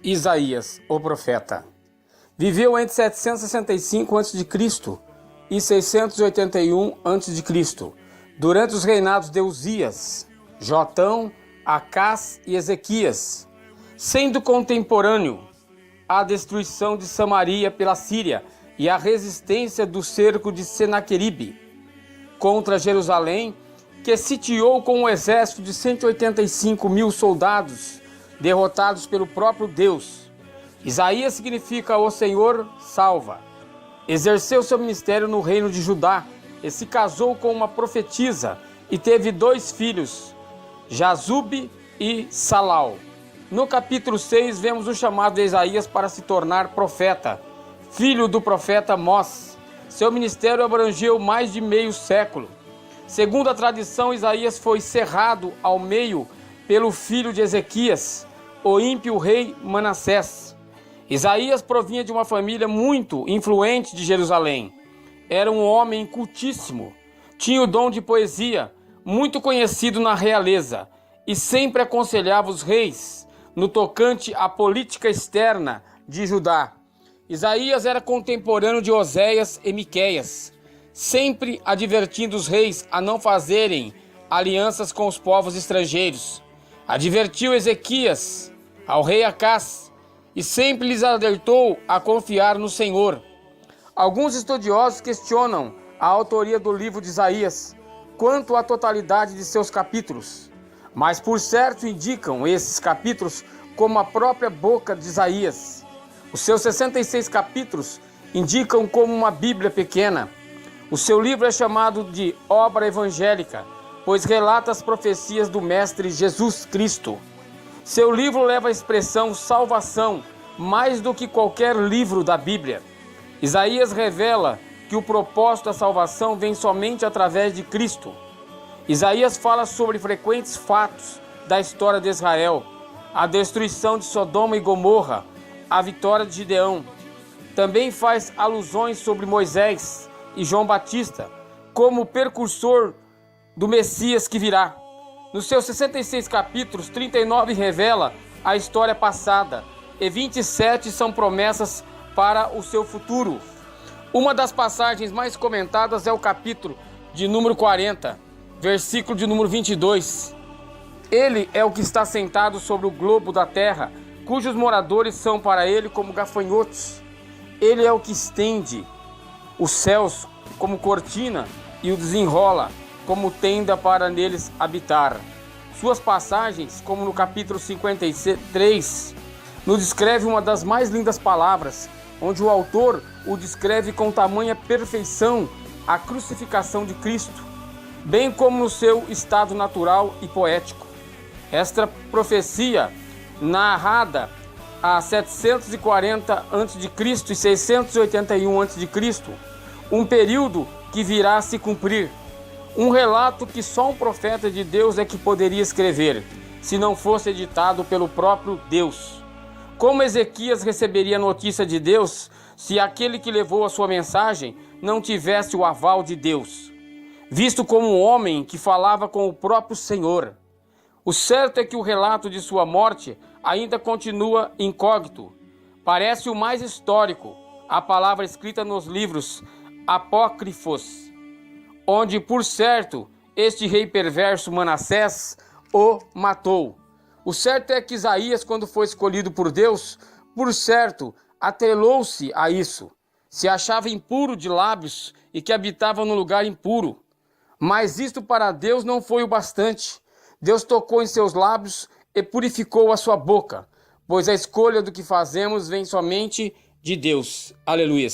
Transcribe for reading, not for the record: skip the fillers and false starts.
Isaías, o profeta. Viveu entre 765 a.C. e 681 a.C., durante os reinados de Uzias, Jotão, Acás e Ezequias, sendo contemporâneo à destruição de Samaria pela Síria e à resistência do cerco de Senaqueribe contra Jerusalém, que sitiou com um exército de 185 mil soldados, derrotados pelo próprio Deus. Isaías significa o Senhor salva. Exerceu seu ministério no reino de Judá e se casou com uma profetisa e teve 2 filhos, Jazube e Salau. No capítulo 6 vemos o chamado de Isaías para se tornar profeta, filho do profeta Amós. Seu ministério abrangeu mais de meio século. Segundo a tradição, Isaías foi cerrado ao meio pelo filho de Ezequias, o ímpio rei Manassés. Isaías provinha de uma família muito influente de Jerusalém. Era um homem cultíssimo, tinha o dom de poesia, muito conhecido na realeza, e sempre aconselhava os reis no tocante à política externa de Judá. Isaías era contemporâneo de Oséias e Miqueias, sempre advertindo os reis a não fazerem alianças com os povos estrangeiros. Advertiu Ezequias ao rei Acás e sempre lhes alertou a confiar no Senhor. Alguns estudiosos questionam a autoria do livro de Isaías quanto à totalidade de seus capítulos, mas por certo indicam esses capítulos como a própria boca de Isaías. Os seus 66 capítulos indicam como uma Bíblia pequena. O seu livro é chamado de obra evangélica, pois relata as profecias do Mestre Jesus Cristo. Seu livro leva a expressão salvação mais do que qualquer livro da Bíblia. Isaías revela que o propósito da salvação vem somente através de Cristo. Isaías fala sobre frequentes fatos da história de Israel, a destruição de Sodoma e Gomorra, a vitória de Gideão. Também faz alusões sobre Moisés e João Batista como o precursor do Messias que virá. Nos seus 66 capítulos, 39 revela a história passada e 27 são promessas para o seu futuro. Uma das passagens mais comentadas é o capítulo de número 40, versículo de número 22. Ele é o que está sentado sobre o globo da terra, cujos moradores são para ele como gafanhotos. Ele é o que estende os céus como cortina e o desenrola como tenda para neles habitar. Suas passagens, como no capítulo 53, nos descreve uma das mais lindas palavras, onde o autor o descreve com tamanha perfeição a crucificação de Cristo, bem como no seu estado natural e poético. Esta profecia, narrada a 740 a.C. e 681 a.C., um período que virá a se cumprir. Um relato que só um profeta de Deus é que poderia escrever, se não fosse editado pelo próprio Deus. Como Ezequias receberia notícia de Deus se aquele que levou a sua mensagem não tivesse o aval de Deus, visto como um homem que falava com o próprio Senhor? O certo é que o relato de sua morte ainda continua incógnito. Parece o mais histórico, a palavra escrita nos livros apócrifos, onde, por certo, este rei perverso Manassés o matou. O certo é que Isaías, quando foi escolhido por Deus, por certo, atrelou-se a isso. Se achava impuro de lábios e que habitava num lugar impuro. Mas isto para Deus não foi o bastante. Deus tocou em seus lábios e purificou a sua boca, pois a escolha do que fazemos vem somente de Deus. Aleluia.